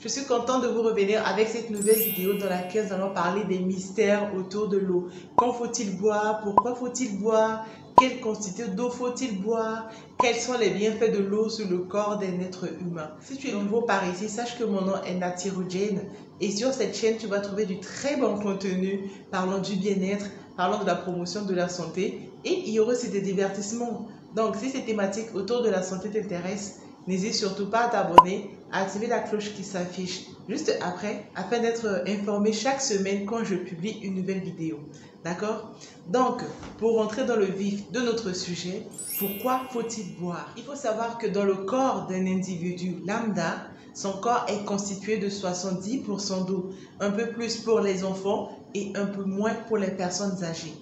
Je suis contente de vous revenir avec cette nouvelle vidéo dans laquelle nous allons parler des mystères autour de l'eau. Quand faut-il boire? Pourquoi faut-il boire? Quelle quantité d'eau faut-il boire? Quels sont les bienfaits de l'eau sur le corps d'un être humain? Si tu es nouveau par ici, sache que mon nom est Natirojane et sur cette chaîne, tu vas trouver du très bon contenu parlant du bien-être, parlant de la promotion de la santé et il y aura aussi des divertissements. Donc, si ces thématiques autour de la santé t'intéressent, n'hésite surtout pas à t'abonner, à activer la cloche qui s'affiche juste après, afin d'être informé chaque semaine quand je publie une nouvelle vidéo. D'accord? Donc, pour rentrer dans le vif de notre sujet, pourquoi faut-il boire? Il faut savoir que dans le corps d'un individu lambda, son corps est constitué de 70% d'eau, un peu plus pour les enfants et un peu moins pour les personnes âgées.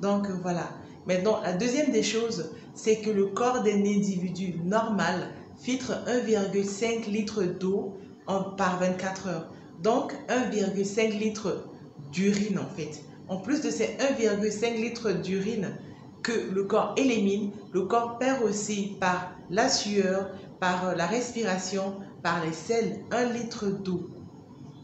Donc, voilà. Maintenant, la deuxième des choses, c'est que le corps d'un individu normal filtre 1,5 litre d'eau par 24 heures. Donc 1,5 litre d'urine en fait. En plus de ces 1,5 litre d'urine que le corps élimine, le corps perd aussi par la sueur, par la respiration, par les selles, 1 litre d'eau.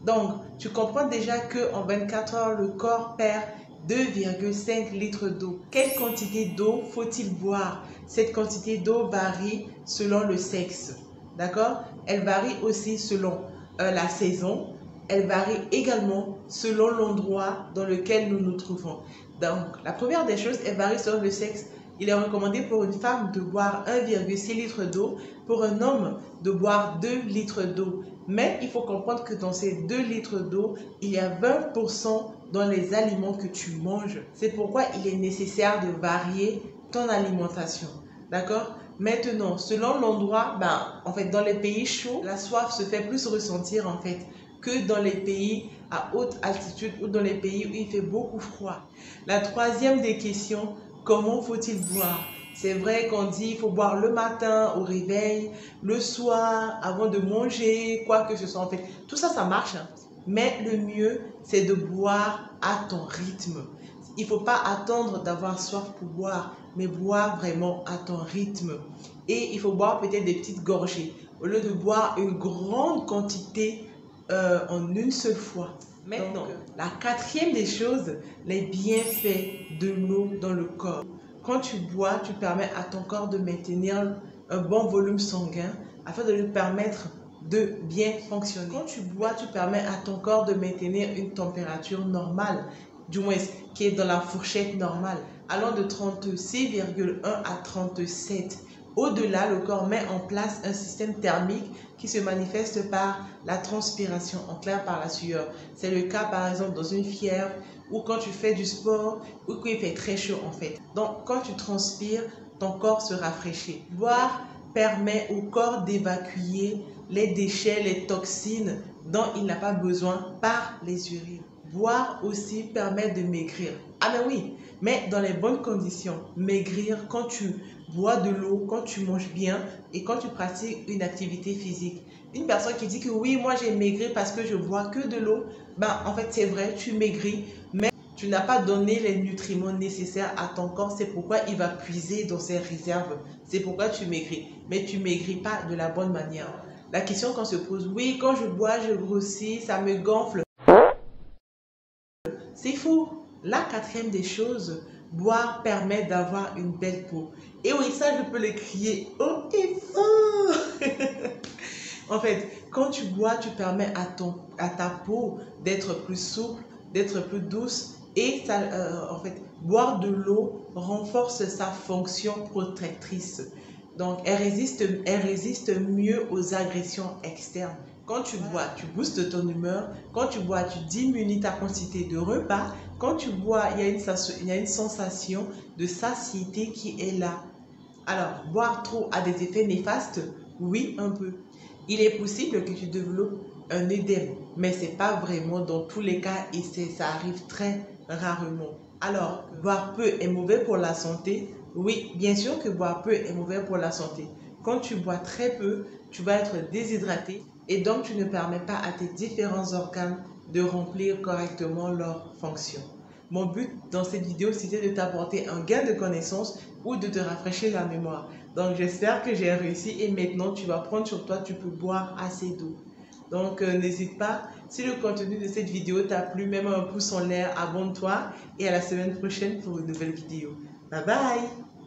Donc tu comprends déjà qu'en 24 heures, le corps perd 2,5 litres d'eau. Quelle quantité d'eau faut-il boire? Cette quantité d'eau varie selon le sexe. D'accord? Elle varie aussi selon la saison. Elle varie également selon l'endroit dans lequel nous nous trouvons. Donc, la première des choses, elle varie selon le sexe. Il est recommandé pour une femme de boire 1,6 litre d'eau, pour un homme de boire 2 litres d'eau. Mais il faut comprendre que dans ces 2 litres d'eau, il y a 20% dans les aliments que tu manges. C'est pourquoi il est nécessaire de varier ton alimentation. D'accord? Maintenant, selon l'endroit, en fait, dans les pays chauds, la soif se fait plus ressentir en fait que dans les pays à haute altitude ou dans les pays où il fait beaucoup froid. La troisième des questions, comment faut-il boire? C'est vrai qu'on dit qu'il faut boire le matin au réveil, le soir, avant de manger, quoi que ce soit en fait. Tout ça, ça marche. Mais le mieux, c'est de boire à ton rythme. Il ne faut pas attendre d'avoir soif pour boire, mais boire vraiment à ton rythme. Et il faut boire peut-être des petites gorgées, au lieu de boire une grande quantité en une seule fois. Maintenant, la quatrième des choses, les bienfaits de l'eau dans le corps. Quand tu bois, tu permets à ton corps de maintenir un bon volume sanguin afin de lui permettre de bien fonctionner. Quand tu bois, tu permets à ton corps de maintenir une température normale, du moins qui est dans la fourchette normale, allant de 36,1 à 37. Au-delà, le corps met en place un système thermique qui se manifeste par la transpiration, en clair par la sueur. C'est le cas par exemple dans une fièvre ou quand tu fais du sport ou qu'il fait très chaud en fait. Donc quand tu transpires, ton corps se rafraîchit. Boire permet au corps d'évacuer les déchets, les toxines dont il n'a pas besoin par les urines. Boire aussi permet de maigrir. Ah ben oui, mais dans les bonnes conditions. Maigrir quand tu bois de l'eau, quand tu manges bien et quand tu pratiques une activité physique. Une personne qui dit que oui, moi j'ai maigri parce que je bois que de l'eau, en fait c'est vrai, tu maigris, mais tu n'as pas donné les nutriments nécessaires à ton corps, c'est pourquoi il va puiser dans ses réserves. C'est pourquoi tu maigris, mais tu maigris pas de la bonne manière. La question qu'on se pose, oui, quand je bois, je grossis, ça me gonfle. C'est faux. La quatrième des choses, boire permet d'avoir une belle peau. Et oui, ça, je peux le crier haut et fort. En fait, quand tu bois, tu permets à ta peau d'être plus souple, d'être plus douce. Et ça, en fait, boire de l'eau renforce sa fonction protectrice. Donc, elle résiste mieux aux agressions externes. Quand tu bois, tu boostes ton humeur. Quand tu bois, tu diminues ta quantité de repas. Quand tu bois, il y a une sensation de satiété qui est là. Alors, boire trop a des effets néfastes? Oui, un peu. Il est possible que tu développes un œdème, mais ce n'est pas vraiment dans tous les cas et ça arrive très rarement. Alors, boire peu est mauvais pour la santé? Oui, bien sûr que boire peu est mauvais pour la santé. Quand tu bois très peu, tu vas être déshydraté et donc tu ne permets pas à tes différents organes de remplir correctement leurs fonctions. Mon but dans cette vidéo, c'était de t'apporter un gain de connaissances ou de te rafraîchir la mémoire. Donc j'espère que j'ai réussi et maintenant tu vas prendre sur toi, tu peux boire assez d'eau. Donc, n'hésite pas. Si le contenu de cette vidéo t'a plu, même un pouce en l'air, abonne-toi et à la semaine prochaine pour une nouvelle vidéo. Bye bye!